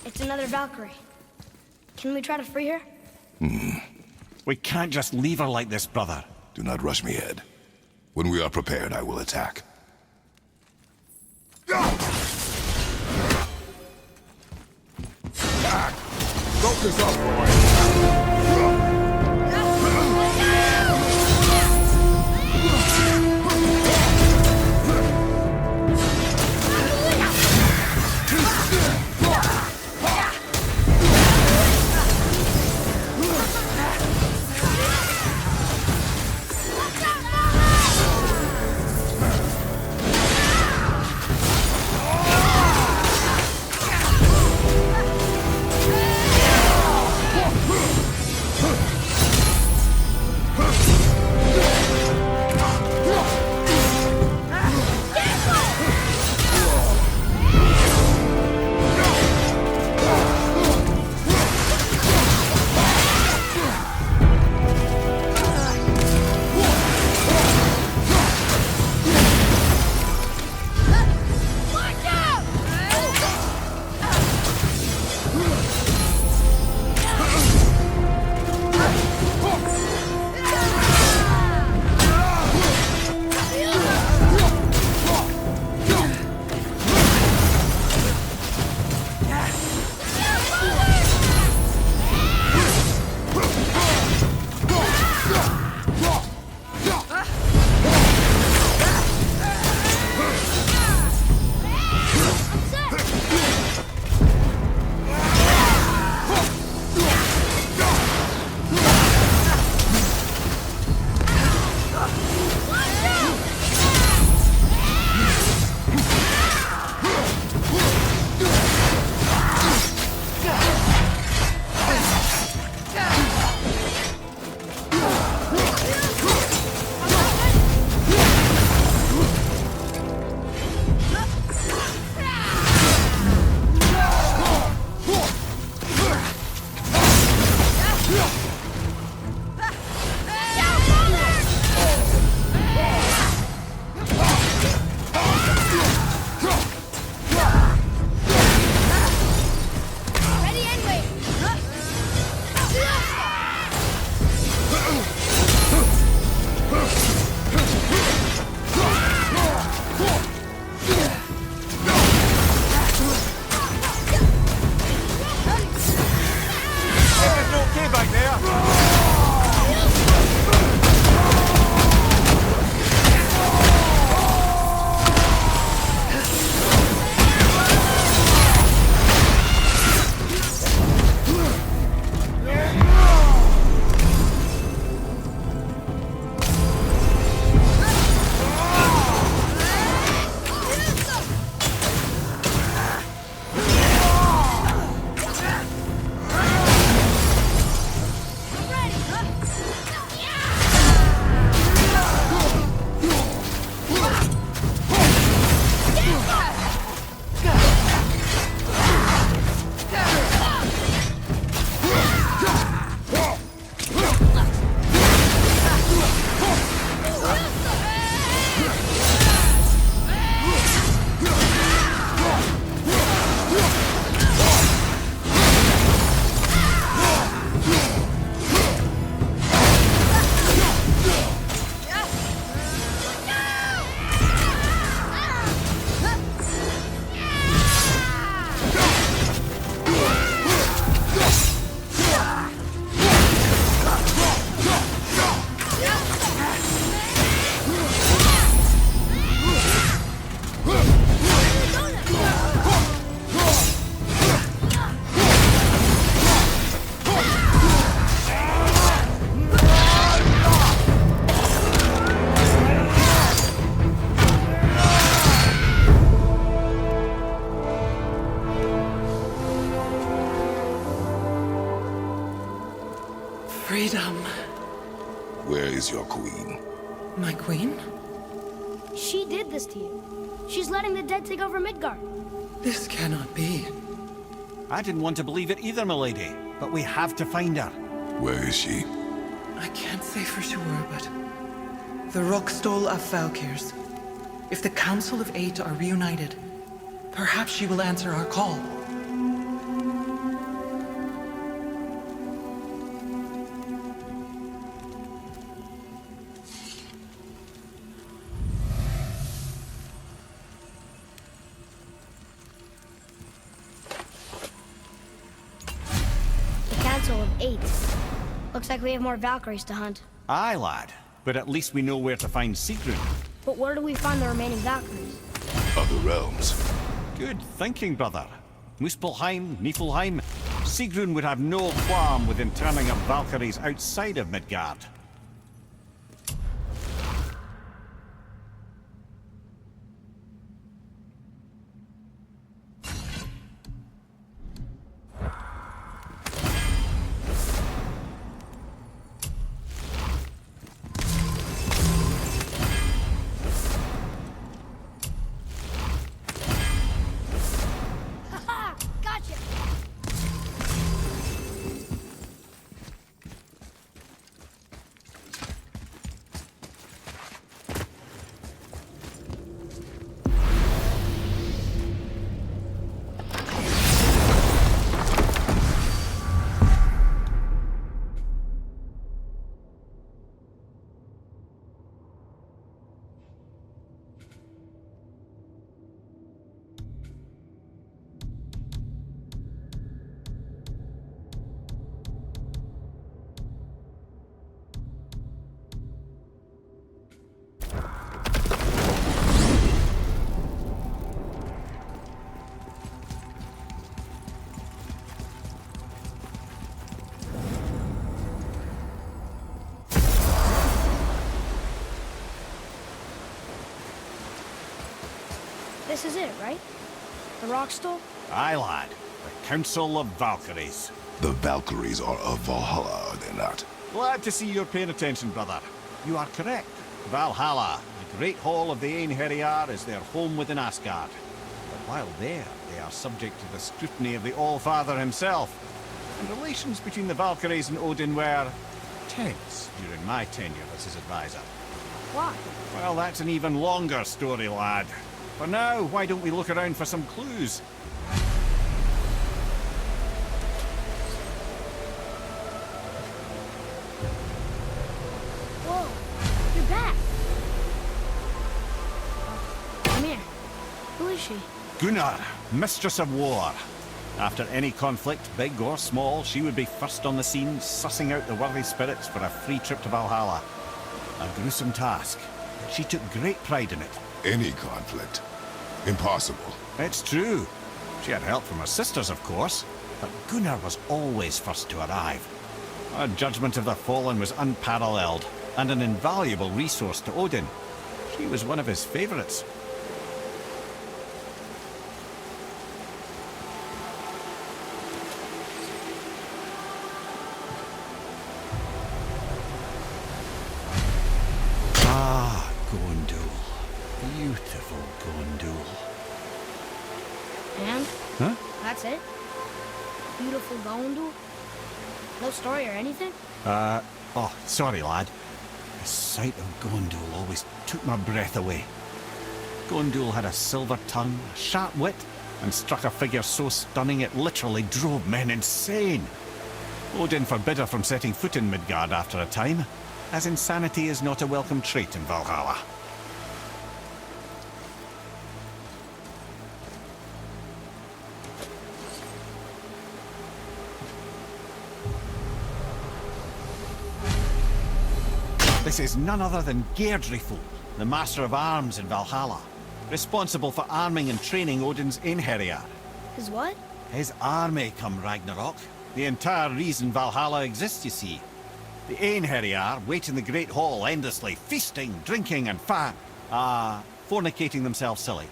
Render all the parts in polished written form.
It's another Valkyrie. Can we try to free her? We can't just leave her like this, brother. Do not rush me, Ed. When we are prepared, I will attack. Focus up, boy. Where is your queen? My queen? She did this to you. She's letting the dead take over Midgard. This cannot be. I didn't want to believe it either, milady, but we have to find her. Where is she? I can't say for sure, but... The Rockstol of Valkyrs. If the Council of Eight are reunited, perhaps she will answer our call. The Council of Eight. Looks like we have more Valkyries to hunt. Aye, lad, but at least we know where to find Sigrun. But where do we find the remaining Valkyries? Other realms. Good thinking, brother. Muspelheim, Niflheim. Sigrun would have no qualm with interning up Valkyries outside of Midgard. Haha! Gotcha! This is it, right? The Rockstol? Aye, lad. The Council of Valkyries. The Valkyries are of Valhalla, are they not? Glad to see you're paying attention, brother. You are correct. Valhalla, the great hall of the Einherjar, is their home within Asgard. But while there, they are subject to the scrutiny of the All-Father himself. And relations between the Valkyries and Odin were tense during my tenure as his advisor. Why? Well, that's an even longer story, lad. For now, why don't we look around for some clues? Whoa! You're back! Come here. Who is she? Gunnar, Mistress of War. After any conflict, big or small, she would be first on the scene, sussing out the worthy spirits for a free trip to Valhalla. A gruesome task. She took great pride in it. Any conflict. Impossible. It's true. She had help from her sisters, of course, but Gunnar was always first to arrive. Her judgment of the fallen was unparalleled, and an invaluable resource to Odin. She was one of his favorites. Ah, Gondul. Beautiful Gondul. And? Huh? That's it? Beautiful Gondul? No story or anything? Oh, sorry, lad. The sight of Gondul always took my breath away. Gondul had a silver tongue, a sharp wit, and struck a figure so stunning it literally drove men insane. Odin forbid her from setting foot in Midgard after a time, as insanity is not a welcome trait in Valhalla. This is none other than Geirdriful, the Master of Arms in Valhalla, responsible for arming and training Odin's Einherjar. His what? His army come Ragnarok. The entire reason Valhalla exists, you see. The Einherjar wait in the Great Hall endlessly, feasting, drinking, and fornicating themselves silly.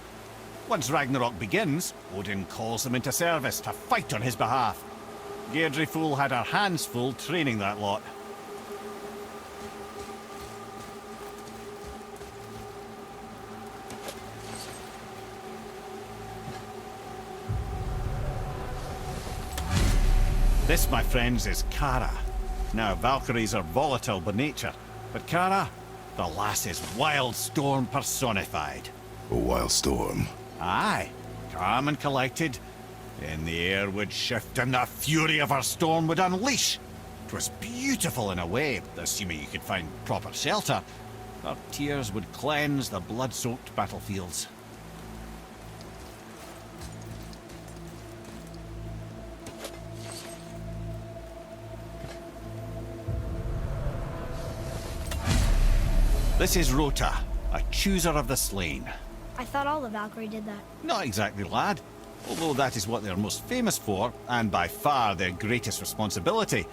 Once Ragnarok begins, Odin calls them into service to fight on his behalf. Geirdriful had her hands full training that lot. This, my friends, is Kara. Now, Valkyries are volatile by nature, but Kara, the lass is wild storm personified. A wild storm. Aye, calm and collected. Then the air would shift and the fury of her storm would unleash. 'Twas beautiful in a way, assuming you could find proper shelter. Her tears would cleanse the blood-soaked battlefields. This is Rota, a chooser of the slain. I thought all the Valkyrie did that. Not exactly, lad. Although that is what they're most famous for, and by far their greatest responsibility.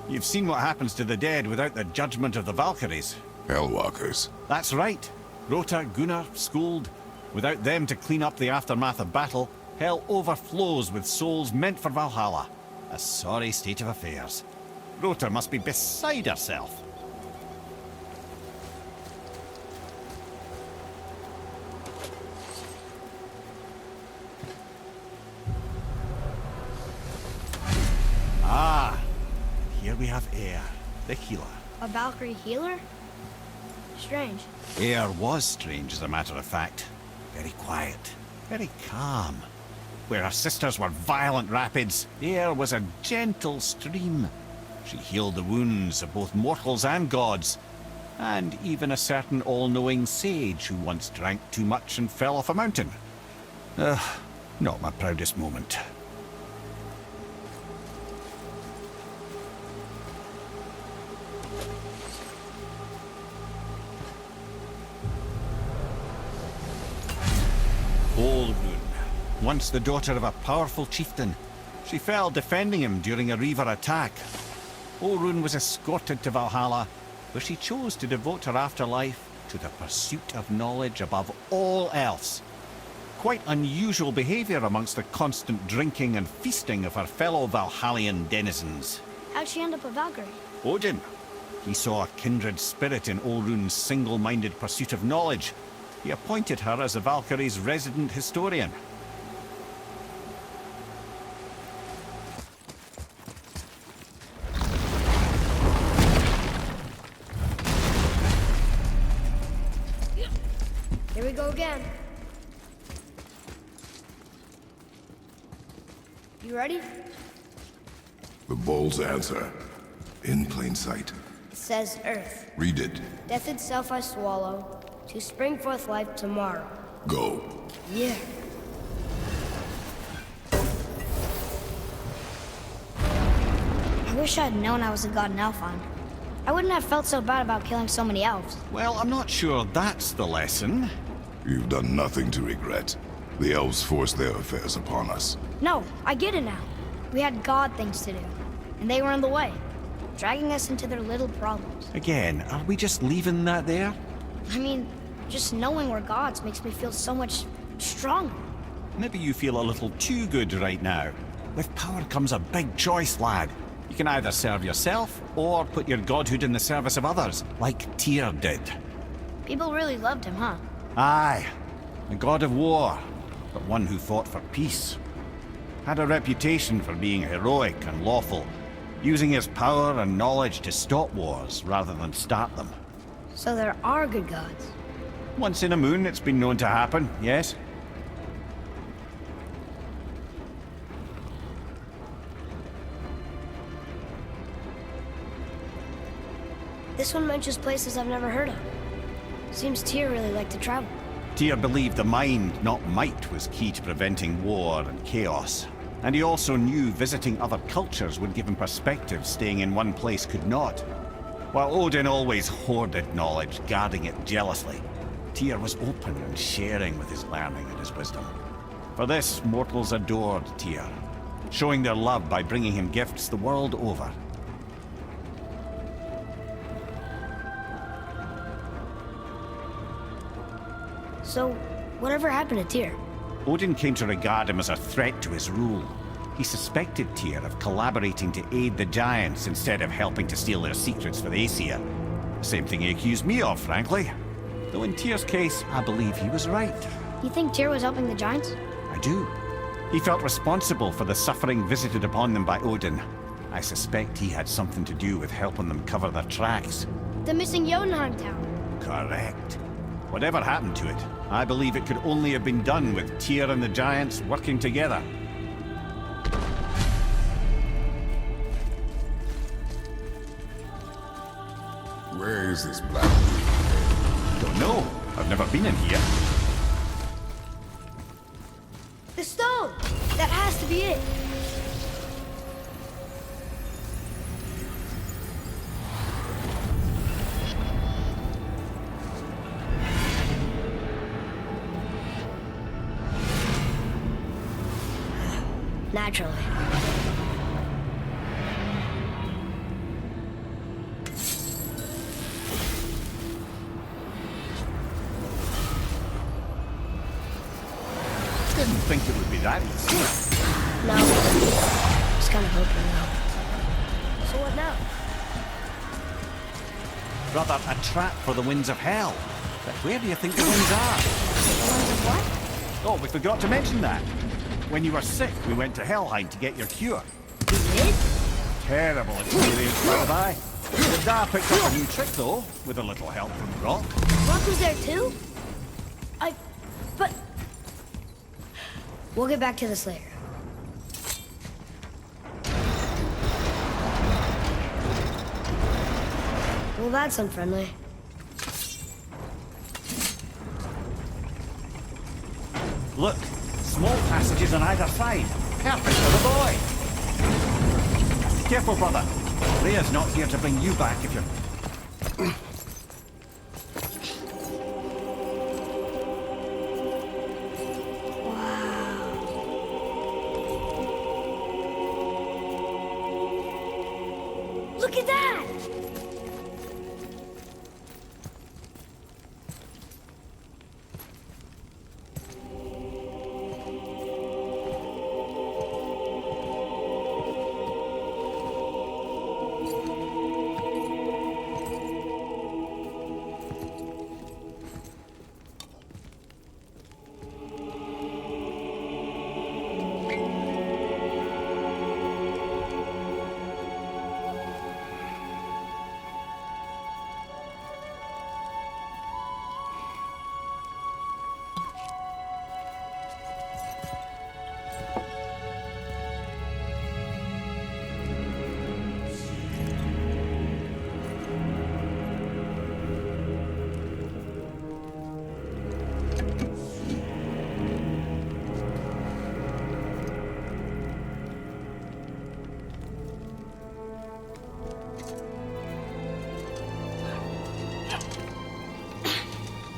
You've seen what happens to the dead without the judgment of the Valkyries. Hellwalkers. That's right. Rota, Gunnar, Skuld. Without them to clean up the aftermath of battle, hell overflows with souls meant for Valhalla. A sorry state of affairs. Rota must be beside herself. Ah, here we have Air, the healer. A Valkyrie healer? Strange. Air was strange, as a matter of fact. Very quiet, very calm. Where her sisters were violent rapids, Air was a gentle stream. She healed the wounds of both mortals and gods, and even a certain all-knowing sage who once drank too much and fell off a mountain. Not my proudest moment. Orun, once the daughter of a powerful chieftain. She fell defending him during a Reaver attack. Orun was escorted to Valhalla, where she chose to devote her afterlife to the pursuit of knowledge above all else. Quite unusual behavior amongst the constant drinking and feasting of her fellow Valhallian denizens. How'd she end up a Valkyrie? Odin. He saw a kindred spirit in Orun's single-minded pursuit of knowledge. He appointed her as the Valkyrie's resident historian. Here we go again. You ready? The bull's answer. In plain sight. It says Earth. Read it. Death itself I swallow, to spring forth life tomorrow. Go. Yeah. I wish I'd known I was a god in Elfheim. I wouldn't have felt so bad about killing so many elves. Well, I'm not sure that's the lesson. You've done nothing to regret. The elves forced their affairs upon us. No, I get it now. We had god things to do, and they were in the way, dragging us into their little problems. Again, are we just leaving that there? I mean, just knowing we're gods makes me feel so much stronger. Maybe you feel a little too good right now. With power comes a big choice, lad. You can either serve yourself, or put your godhood in the service of others, like Tyr did. People really loved him, huh? Aye, a god of war, but one who fought for peace. Had a reputation for being heroic and lawful, using his power and knowledge to stop wars rather than start them. So there are good gods. Once in a moon, it's been known to happen, yes? This one mentions places I've never heard of. Seems Tyr really liked to travel. Tyr believed the mind, not might, was key to preventing war and chaos. And he also knew visiting other cultures would give him perspective staying in one place could not. While Odin always hoarded knowledge, guarding it jealously, Tyr was open and sharing with his learning and his wisdom. For this, mortals adored Tyr, showing their love by bringing him gifts the world over. So, whatever happened to Tyr? Odin came to regard him as a threat to his rule. He suspected Tyr of collaborating to aid the Giants instead of helping to steal their secrets for the Aesir. Same thing he accused me of, frankly. Though in Tyr's case, I believe he was right. You think Tyr was helping the Giants? I do. He felt responsible for the suffering visited upon them by Odin, I suspect he had something to do with helping them cover their tracks. The missing Jotunheim tower. Correct. Whatever happened to it, I believe it could only have been done with Tyr and the Giants working together. Where is this black? Don't know. I've never been in here. The stone! That has to be it. Naturally. Didn't think it would be that easy. No. Just kind of hoping though. So what now? Rather, a trap for the winds of hell. But where do you think the winds are? The ones of what? Oh, we forgot to mention that. When you were sick, we went to Helheim to get your cure. We did? Terrible experience, by the by. The Da picked up a new trick, though, with a little help from Rock. Rock was there too? But... We'll get back to this later. Well, that's unfriendly. Look, small passages on either side. Perfect for the boy. Careful, brother. Rhea's not here to bring you back if you're... Look at that!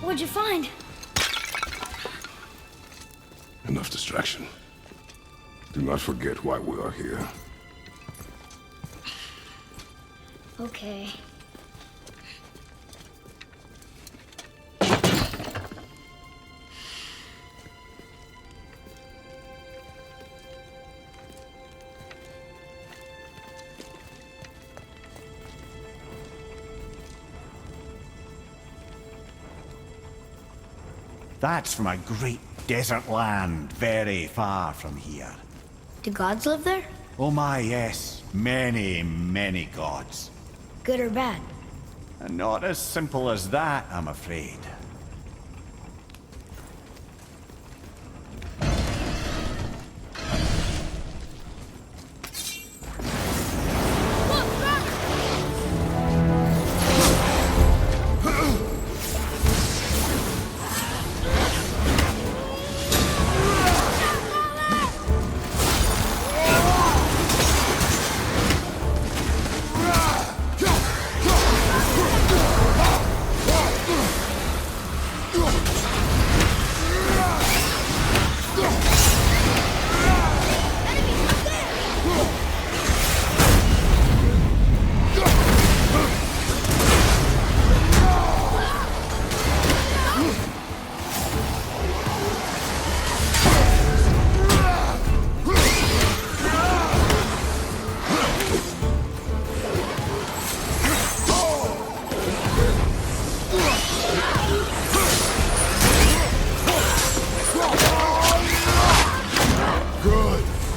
What'd you find? Enough distraction. Do not forget why we are here. Okay. That's from a great desert land, very far from here. Do gods live there? Oh my, yes. Many, many gods. Good or bad? And not as simple as that, I'm afraid.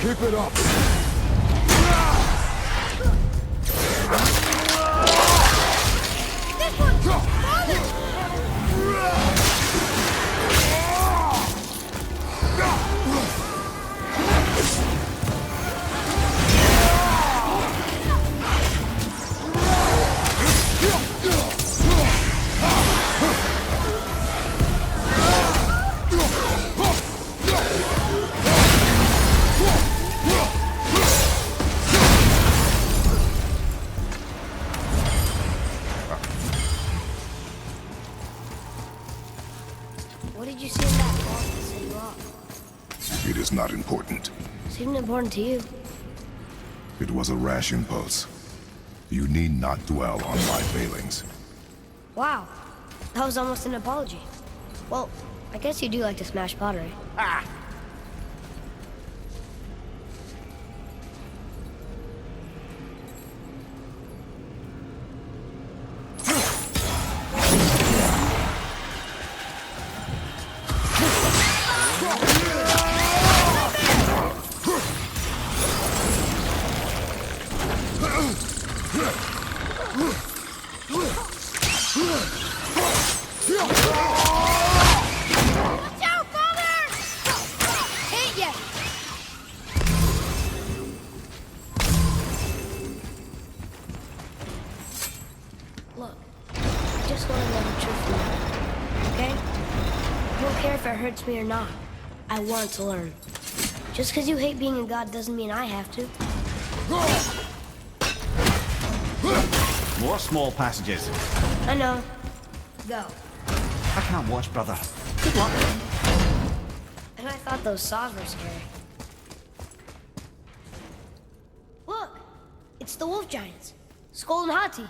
Keep it up. What did you see in that wall that set you off? It is not important. Seemed important to you. It was a rash impulse. You need not dwell on my failings. Wow. That was almost an apology. Well, I guess you do like to smash pottery. Ah! Watch out, Father! Hit ya! Look, I just want to know the truth from you, okay? I don't care if it hurts me or not. I want to learn. Just because you hate being a god doesn't mean I have to. More small passages. I know. Go. I can't watch, brother. Good luck. And I thought those saws were scary. Look! It's the wolf giants. Skull and Hati.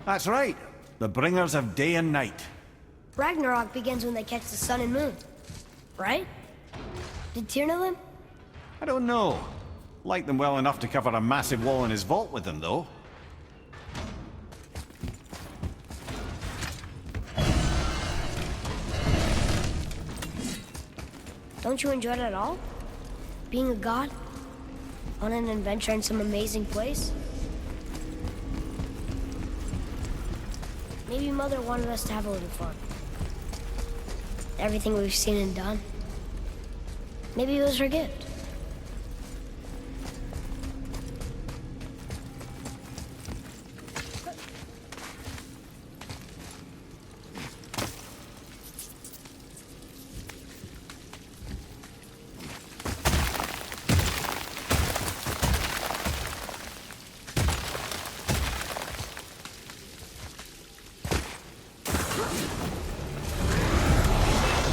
That's right. The bringers of day and night. Ragnarok begins when they catch the sun and moon. Right? Did Tyr know them? I don't know. Like them well enough to cover a massive wall in his vault with them, though. Don't you enjoy it at all? Being a god? On an adventure in some amazing place? Maybe Mother wanted us to have a little fun. Everything we've seen and done. Maybe it was her gift.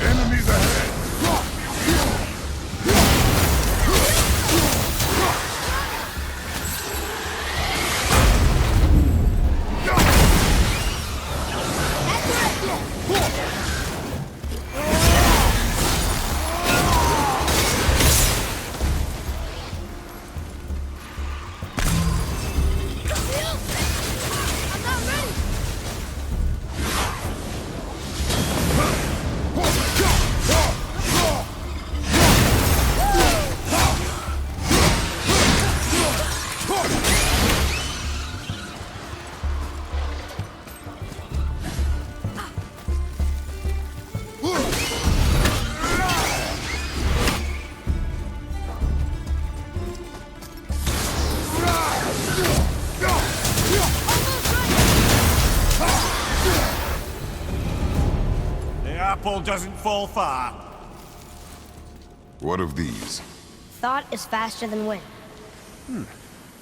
Enemies ahead! I'm not ready! The apple doesn't fall far. What of these? Thought is faster than wind.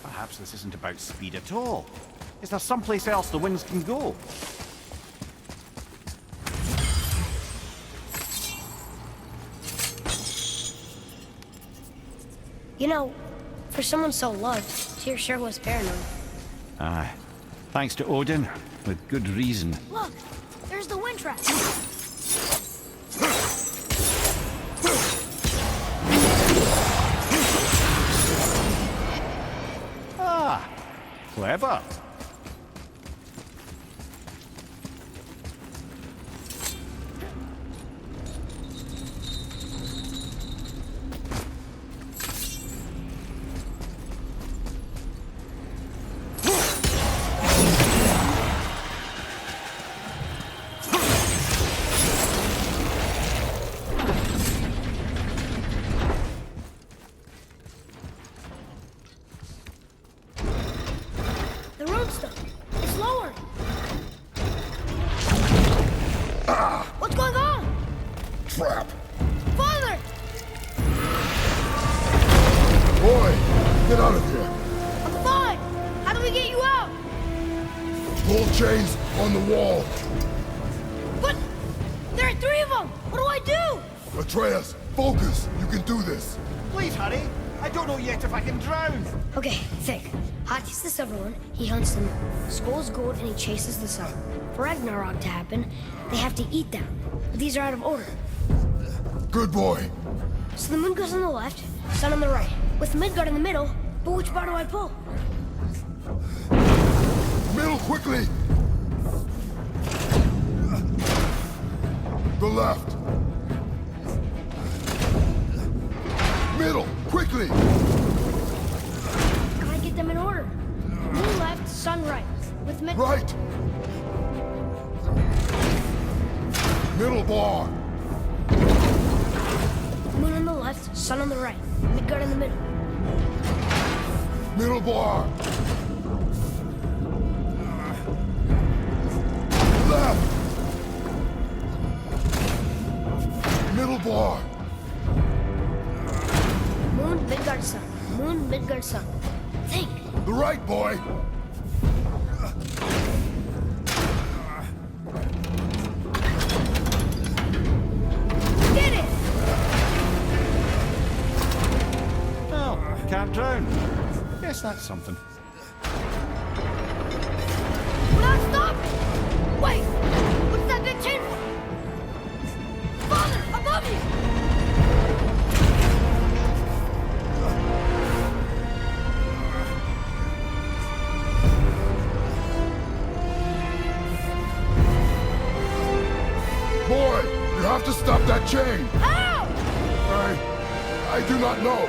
Perhaps this isn't about speed at all. Is there someplace else the winds can go? You know, for someone so loved, Tyr sure was paranoid. Aye. Thanks to Odin, with good reason. Look! There's the wind trap! Ah, clever. The roadstone! It's lowered! What's going on? Trap! Father! Boy, get out of here. I'm fine! How do we get you out? Pull chains on the wall. But there are 3 of them! What do I do? Atreus, focus! You can do this! Please hurry! I don't know yet if I can drown! Okay, think. Hati's the silver one, he hunts them. Skull's gold and he chases the sun. For Ragnarok to happen, they have to eat them. But these are out of order. Good boy! So the moon goes on the left, sun on the right. With Midgard in the middle, but which bar do I pull? Middle, quickly! The left! Middle, quickly! Gotta get them in order. Moon left, sun right. With Midgard... Right! Middle bar! Moon on the left, sun on the right. Midgard in the middle. Middle bar! Left! Middle bar! Moon, Midgard, sun. Moon, Midgard, sun. Think. The right, boy! Did it! Well, can't drown. Guess that's something. Not stop! Wait! What's that big chain for? Father, above you! Boy, you have to stop that chain! How? I do not know.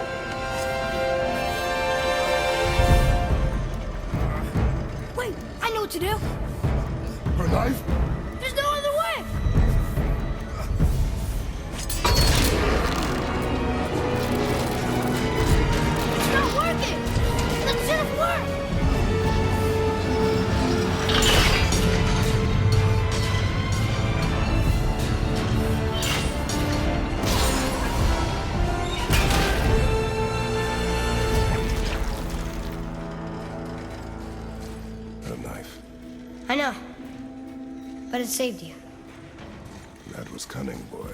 Wait, I know what to do. Her knife? There's no other way! It's not working! That should have worked! Her knife. I know. But it saved you. That was cunning, boy.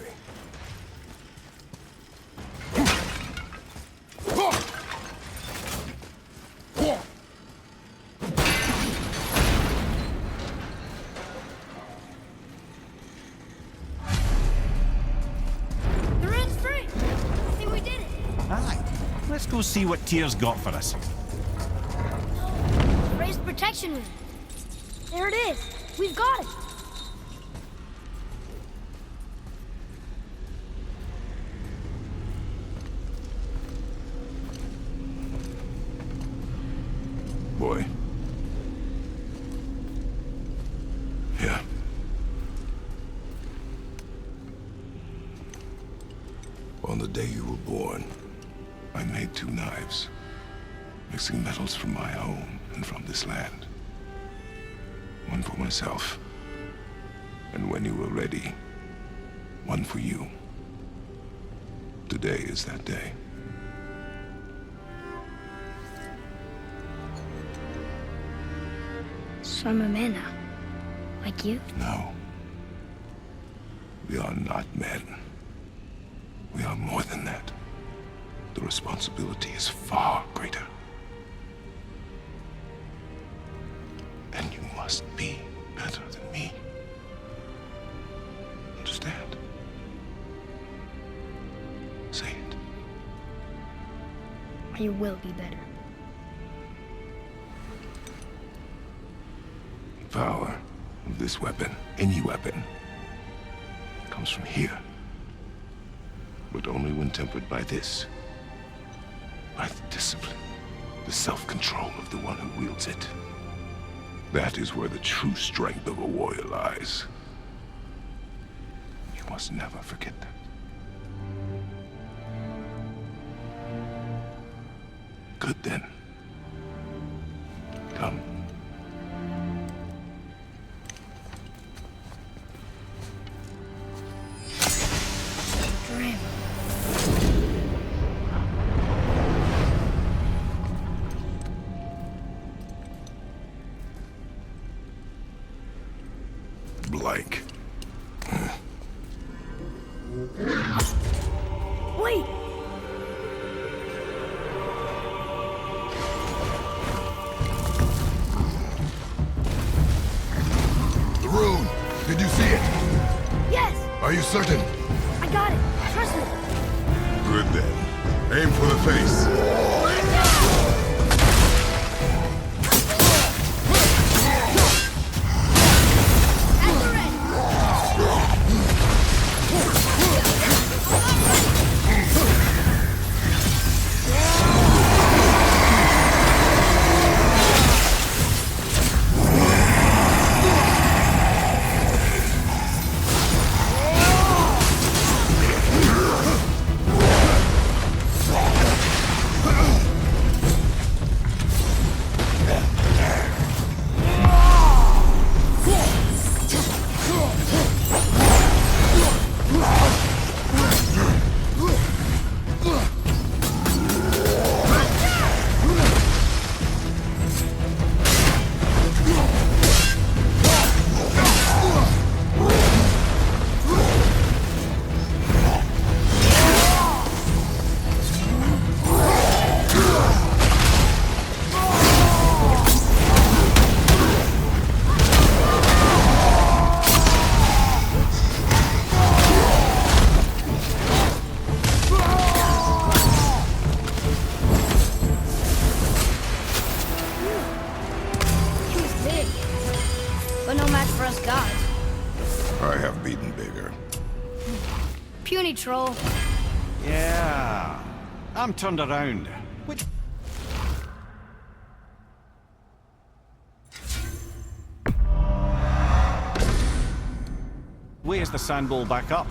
The road's free! I think we did it! Aye. Let's go see what Tyr's got for us. Raised protection room. There it is. We've got it. Boy. Here. On the day you were born, I made 2 knives, mixing metals from my own and from this land. One for myself, and when you were ready, one for you. Today is that day. So I'm a man now. Like you? No. We are not men. We are more than that. The responsibility is far greater. And you must be better than me. Understand? Say it. You will be better. The power of this weapon, any weapon, comes from here. But only when tempered by this. By the discipline, the self-control of the one who wields it. That is where the true strength of a warrior lies. You must never forget that. Good then. Come. Brehm. Blank. Are you certain? I got it. Trust me. Good then. Aim for the face. But no match for us gods. I have beaten bigger. Puny troll. Yeah. I'm turned around. Which... Where's the sand bowl back up?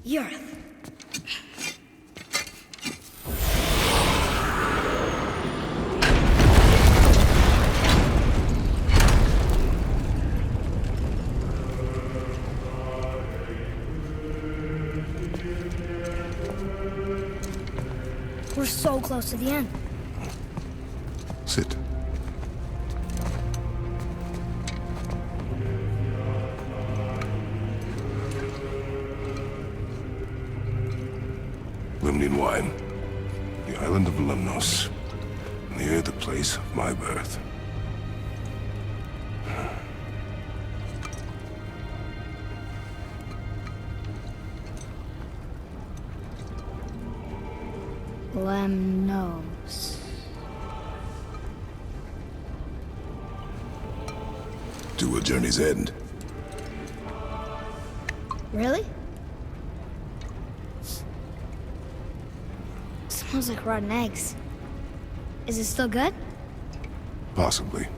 Yurth. We're so close to the end. Sit. Limnian wine. The island of Lemnos. Near the place of my birth. Lemnos. To a journey's end. Really? Smells like rotten eggs. Is it still good? Possibly.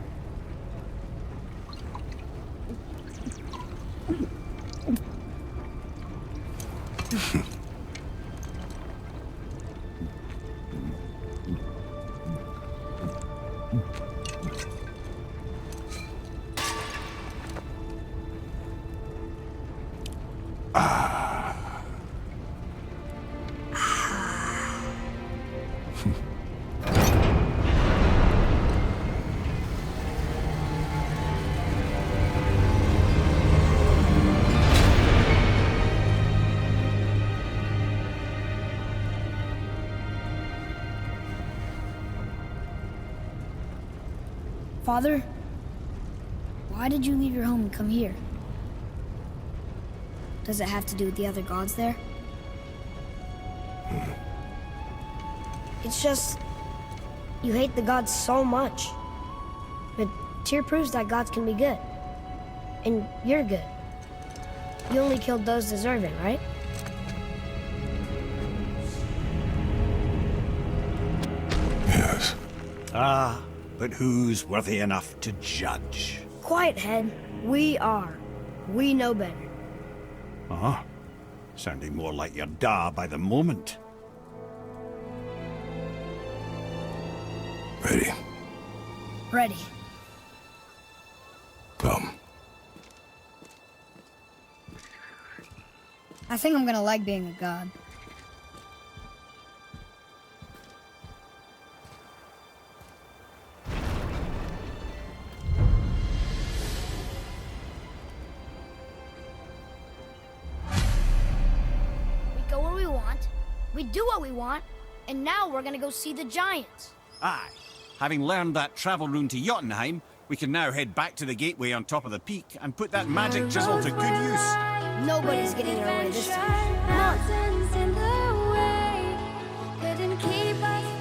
Father, why did you leave your home and come here? Does it have to do with the other gods there? It's just, you hate the gods so much. But Tyr proves that gods can be good. And you're good. You only killed those deserving, right? Yes. Ah, but who's worthy enough to judge? Quiet head, we are. We know better. Uh-huh. Sounding more like your da by the moment. Ready? Ready. Come. I think I'm gonna like being a god. We go where we want, we do what we want, and now we're gonna go see the giants. Aye. Having learned that travel rune to Jotunheim, we can now head back to the gateway on top of the peak and put that magic chisel to good use. Nobody's getting in our way this time. Come on. Mountains in the way couldn't keep us